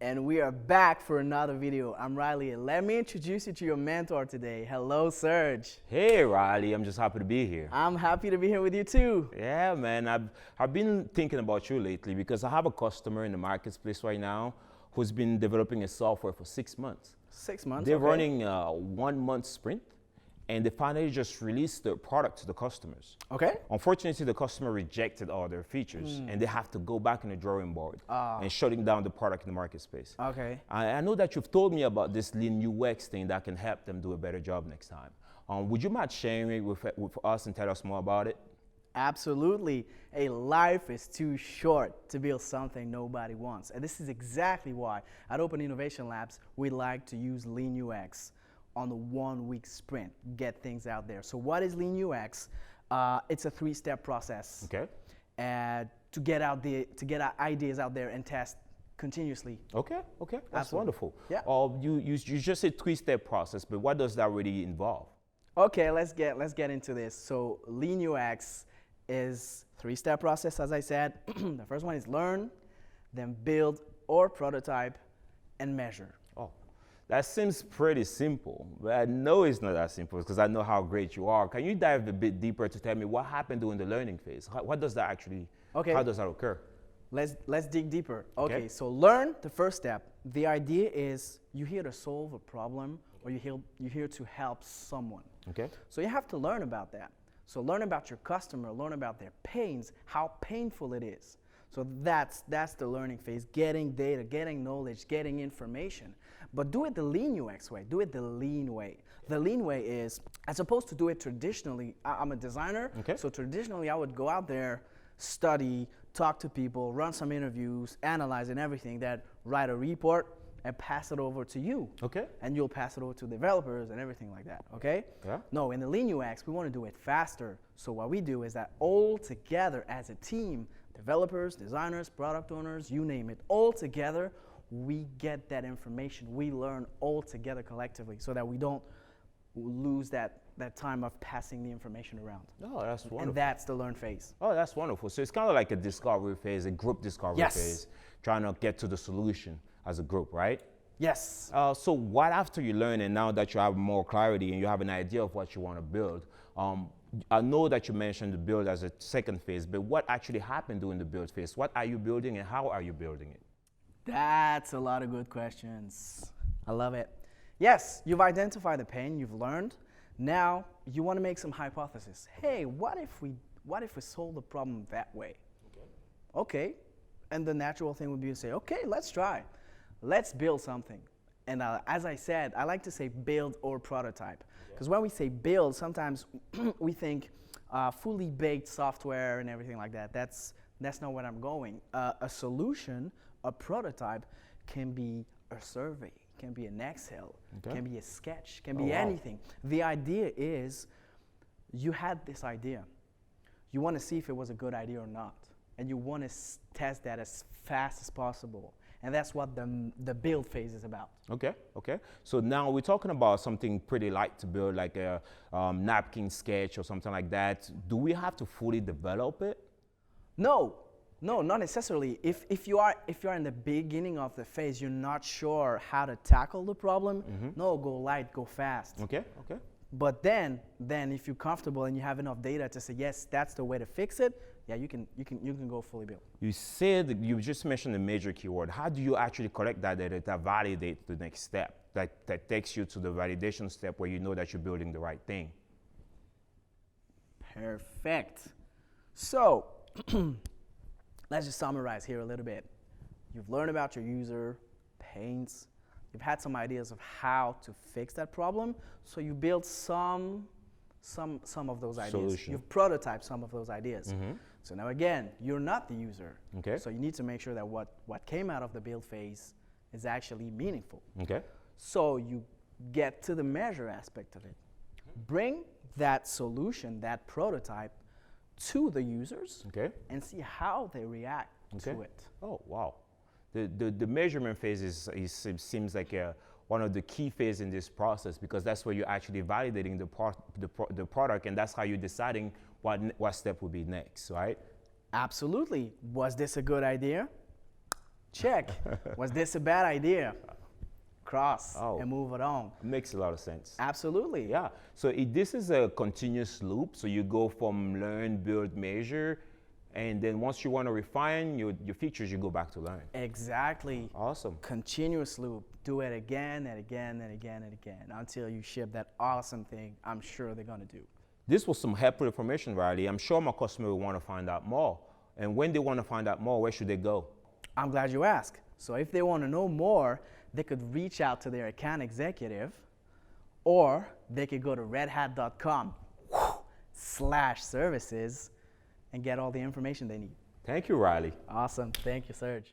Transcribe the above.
And we are back for another video. I'm Riley. Let me introduce you to your mentor today. Hello, Serge. Hey, Riley. I'm just happy to be here. I'm happy to be here with you too. Yeah, man. I've been thinking about you lately because I have a customer in the marketplace right now who's been developing a software for 6 months. 6 months. They're okay. running a 1 month sprint, and they finally just released their product to the customers. Okay. Unfortunately, the customer rejected all their features, and they have to go back in the drawing board and shutting down the product in the market space. Okay. I know that you've told me about this lean UX thing that can help them do a better job next time. Would you mind sharing it with us and tell us more about it? Absolutely. A life is too short to build something nobody wants. And this is exactly why at Open Innovation Labs, we like to use Lean UX on the 1 week sprint, get things out there. So what is Lean UX? It's a 3-step process. Okay. To get our ideas out there and test continuously. Okay. That's wonderful. Yeah. You just said 3-step process, but what does that really involve? Okay, let's get into this. So Lean UX is 3-step process, as I said. The first one is learn, then build or prototype, and measure. Oh, that seems pretty simple, but I know it's not that simple because I know how great you are. Can you dive a bit deeper to tell me what happened during the learning phase? What does that actually, how does that occur? Let's dig deeper. Okay. So learn, the first step. The idea is you're here to solve a problem or you're here to help someone. Okay. So you have to learn about that. So learn about your customer, learn about their pains, how painful it is. So that's the learning phase, getting data, getting knowledge, getting information. But do it the Lean UX way, do it the lean way. The lean way is, as opposed to do it traditionally, I'm a designer, so traditionally I would go out there, study, talk to people, run some interviews, analyze and everything, that write a report, and pass it over to you. Okay. And you'll pass it over to developers and everything like that, okay? Yeah. No, in the Lean UX, we want to do it faster. So what we do is that all together as a team, developers, designers, product owners, you name it, all together, we get that information. We learn all together collectively so that we don't lose that time of passing the information around. Oh, that's wonderful. And that's the learn phase. Oh, that's wonderful. So it's kind of like a discovery phase, a group discovery phase, trying to get to the solution as a group, right? Yes. So what after you learn and now that you have more clarity and you have an idea of what you want to build, I know that you mentioned the build as a second phase, but what actually happened during the build phase? What are you building and how are you building it? That's a lot of good questions. I love it. Yes, you've identified the pain, you've learned. Now you want to make some hypothesis. Hey, what if we solve the problem that way? Okay. And the natural thing would be to say, okay, let's try. Let's build something. And as I said, I like to say build or prototype. Because when we say build, sometimes we think fully baked software and everything like that. That's not where I'm going. A solution, a prototype, can be a survey, can be an Excel, can be a sketch, can be anything. The idea is you had this idea. You want to see if it was a good idea or not. And you want to test that as fast as possible. And that's what the build phase is about. Okay. So now we're talking about something pretty light to build, like a napkin sketch or something like that. Do we have to fully develop it? No, not necessarily. If you are in the beginning of the phase, you're not sure how to tackle the problem, no, go light, go fast. Okay. But then if you're comfortable and you have enough data to say, yes, that's the way to fix it, yeah, you can go fully built. You just mentioned a major keyword. How do you actually collect that data that validates the next step, that takes you to the validation step where you know that you're building the right thing? Perfect. So let's just summarize here a little bit. You've learned about your user, pains. You've had some ideas of how to fix that problem. So you built some of those ideas. Solution. You've prototyped some of those ideas. So now again, you're not the user. Okay. So you need to make sure that what came out of the build phase is actually meaningful. Okay. So you get to the measure aspect of it. Bring that solution, that prototype, to the users and see how they react to it. Oh, wow. The measurement phase seems like one of the key phases in this process because that's where you're actually validating the product and that's how you're deciding what step would be next, right? Absolutely. Was this a good idea? Check. Was this a bad idea? Cross Oh. and move it on. Makes a lot of sense. Absolutely. Yeah. So this is a continuous loop. So you go from learn, build, measure, and then once you want to refine your features, you go back to learn. Exactly. Awesome. Continuous loop. Do it again and again and again and again until you ship that awesome thing I'm sure they're going to do. This was some helpful information, Riley. I'm sure my customer will want to find out more. And when they want to find out more, where should they go? I'm glad you asked. So if they want to know more, they could reach out to their account executive, or they could go to redhat.com/services and get all the information they need. Thank you, Riley. Awesome. Thank you, Serge.